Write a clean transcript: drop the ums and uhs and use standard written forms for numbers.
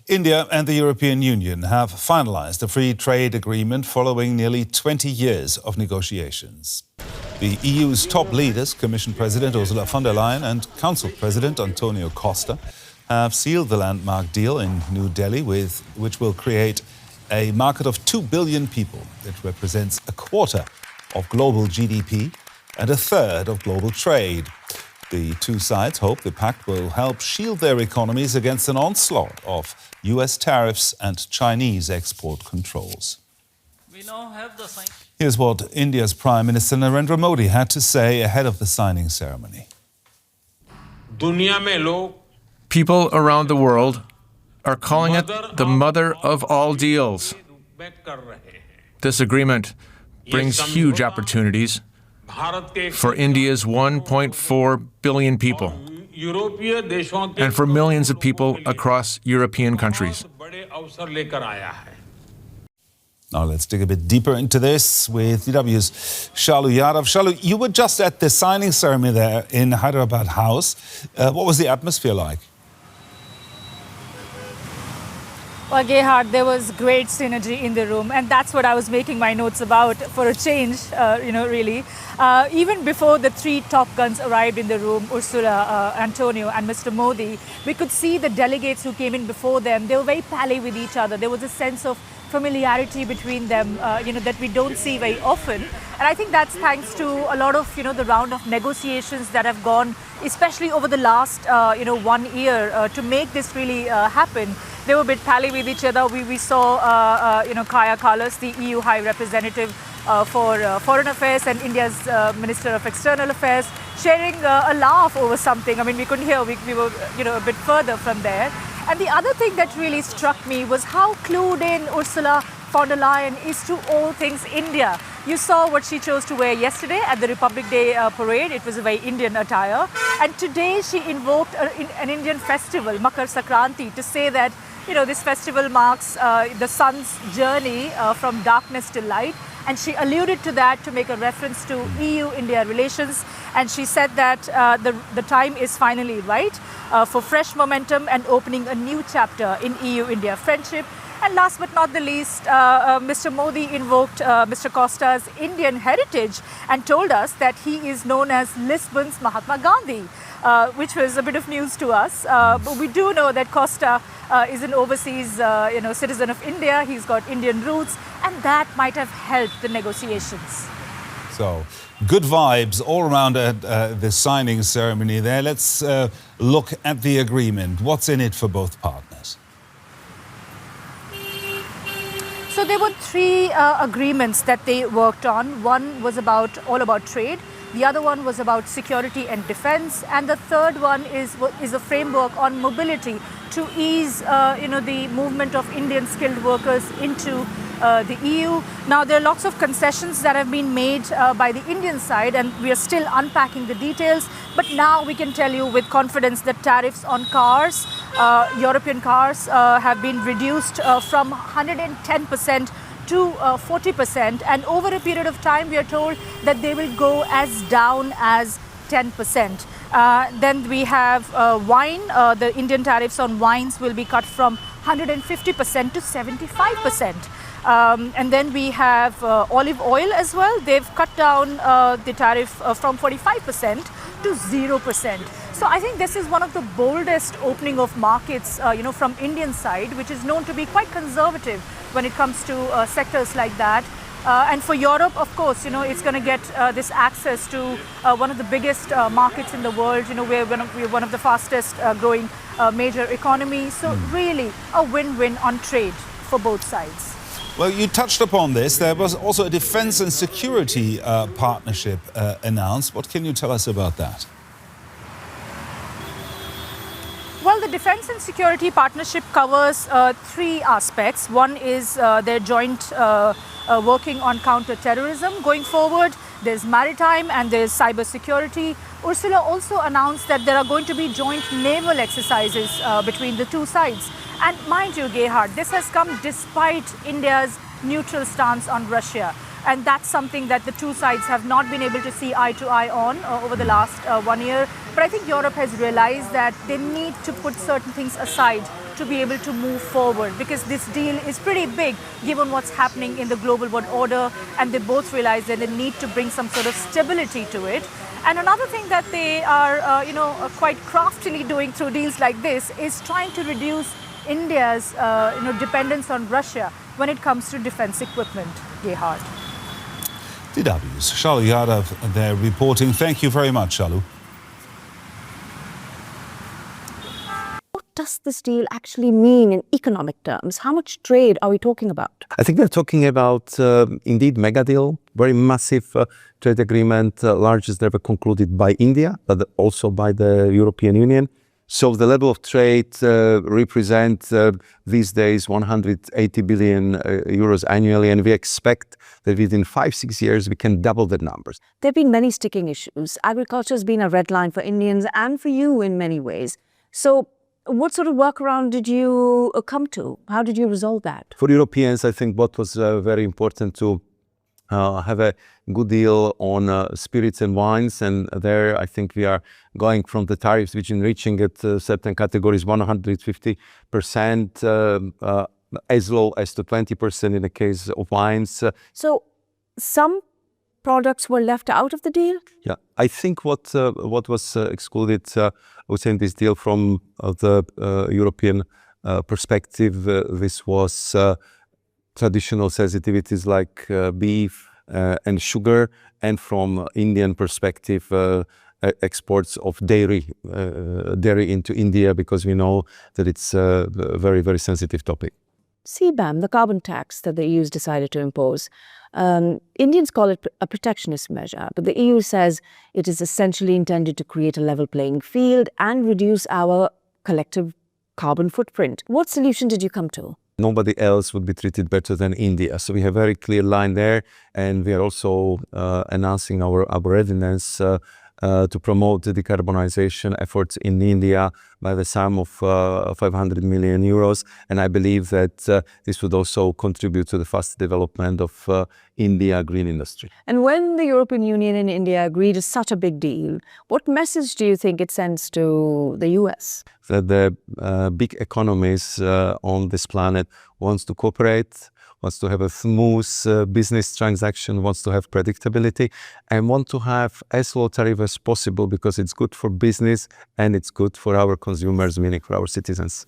India and the European Union have finalized a free trade agreement following nearly 20 years of negotiations. The EU's top leaders, Commission President Ursula von der Leyen and Council President Antonio Costa, have sealed the landmark deal in New Delhi, which will create a market of 2 billion people. It represents a quarter of global GDP and a third of global trade. The two sides hope the pact will help shield their economies against an onslaught of US tariffs and Chinese export controls. We now have the sign. Here's what India's Prime Minister Narendra Modi had to say ahead of the signing ceremony. People around the world are calling it the mother of all deals. This agreement brings huge opportunities for India's 1.4 billion people and for millions of people across European countries. Now let's dig a bit deeper into this with DW's Shalu Yadav. Shalu, you were just at the signing ceremony there in Hyderabad House. What was the atmosphere like? Well, Gerhard, there was great synergy in the room, and that's what I was making my notes about for a change, really. Even before the three top guns arrived in the room, Ursula, Antonio and Mr. Modi, we could see the delegates who came in before them. They were very pally with each other. There was a sense of familiarity between them, that we don't see very often. And I think that's thanks to a lot of, the round of negotiations that have gone, especially over the last, 1 year, to make this really happen. They were a bit pally with each other. We saw, Kaya Kallas, the EU High Representative for Foreign Affairs and India's Minister of External Affairs, sharing a laugh over something. I mean, we couldn't hear. We were, a bit further from there. And the other thing that really struck me was how clued in Ursula von der Leyen is to all things India. You saw what she chose to wear yesterday at the Republic Day parade. It was a very Indian attire. And today she invoked an Indian festival, Makar Sankranti, to say that, this festival marks the sun's journey from darkness to light. And she alluded to that to make a reference to EU-India relations. And she said that the time is finally right for fresh momentum and opening a new chapter in EU-India friendship. And last but not the least, Mr. Modi invoked Mr. Costa's Indian heritage and told us that he is known as Lisbon's Mahatma Gandhi, which was a bit of news to us. But we do know that Costa is an overseas, citizen of India. He's got Indian roots, and that might have helped the negotiations. So, good vibes all around at the signing ceremony there. Let's look at the agreement. What's in it for both partners? So there were three agreements that they worked on. One was all about trade. The other one was about security and defense. And the third one is a framework on mobility to ease, the movement of Indian skilled workers into the EU. Now, there are lots of concessions that have been made by the Indian side, and we are still unpacking the details. But now we can tell you with confidence that tariffs on cars, European cars, have been reduced from 110% to 40%. And over a period of time, we are told that they will go as down as 10%. Then we have wine. The Indian tariffs on wines will be cut from 150% to 75%. And then we have olive oil as well. They've cut down the tariff from 45% to 0%. So I think this is one of the boldest opening of markets, from Indian side, which is known to be quite conservative when it comes to sectors like that. And for Europe, of course, it's going to get this access to one of the biggest markets in the world. We're one of the fastest growing major economies. So really a win-win on trade for both sides. Well, you touched upon this. There was also a defense and security partnership announced. What can you tell us about that? Well, the defense and security partnership covers three aspects. One is their joint working on counter-terrorism going forward. There's maritime and there's cyber security. Ursula also announced that there are going to be joint naval exercises between the two sides. And mind you, Gerhard, this has come despite India's neutral stance on Russia. And that's something that the two sides have not been able to see eye to eye on over the last 1 year. But I think Europe has realized that they need to put certain things aside to be able to move forward, because this deal is pretty big given what's happening in the global world order, and they both realize that they need to bring some sort of stability to it. And another thing that they are, quite craftily doing through deals like this is trying to reduce India's, dependence on Russia when it comes to defense equipment. Gerhard. DW's Shalu Yadav there reporting. Thank you very much, Shalu. What does this deal actually mean in economic terms? How much trade are we talking about? I think we're talking about, indeed, mega deal, very massive trade agreement, largest ever concluded by India, but also by the European Union. So the level of trade represents these days 180 billion euros annually, and we expect that within 5-6 years we can double the numbers. There have been many sticking issues. Agriculture has been a red line for Indians and for you in many ways. So what sort of workaround did you come to? How did you resolve that? For Europeans, I think what was very important to have a good deal on spirits and wines, and there I think we are going from the tariffs which are reaching at certain categories 150% as low as to 20% in the case of wines. So some products were left out of the deal? Yeah, I think what was excluded, I would say, in this deal from the European perspective, this was traditional sensitivities like beef and sugar, and from Indian perspective, exports of dairy into India, because we know that it's a very, very sensitive topic. CBAM, the carbon tax that the EU's decided to impose, Indians call it a protectionist measure, but the EU says it is essentially intended to create a level playing field and reduce our collective carbon footprint. What solution did you come to? Nobody else would be treated better than India. So we have a very clear line there, and we are also announcing our readiness to promote the decarbonization efforts in India by the sum of 500 million euros. And I believe that this would also contribute to the fast development of India green industry. And when the European Union and India agreed to such a big deal, what message do you think it sends to the US? That the big economies on this planet wants to cooperate, wants to have a smooth business transaction, wants to have predictability, and want to have as low tariff as possible, because it's good for business and it's good for our consumers, meaning for our citizens.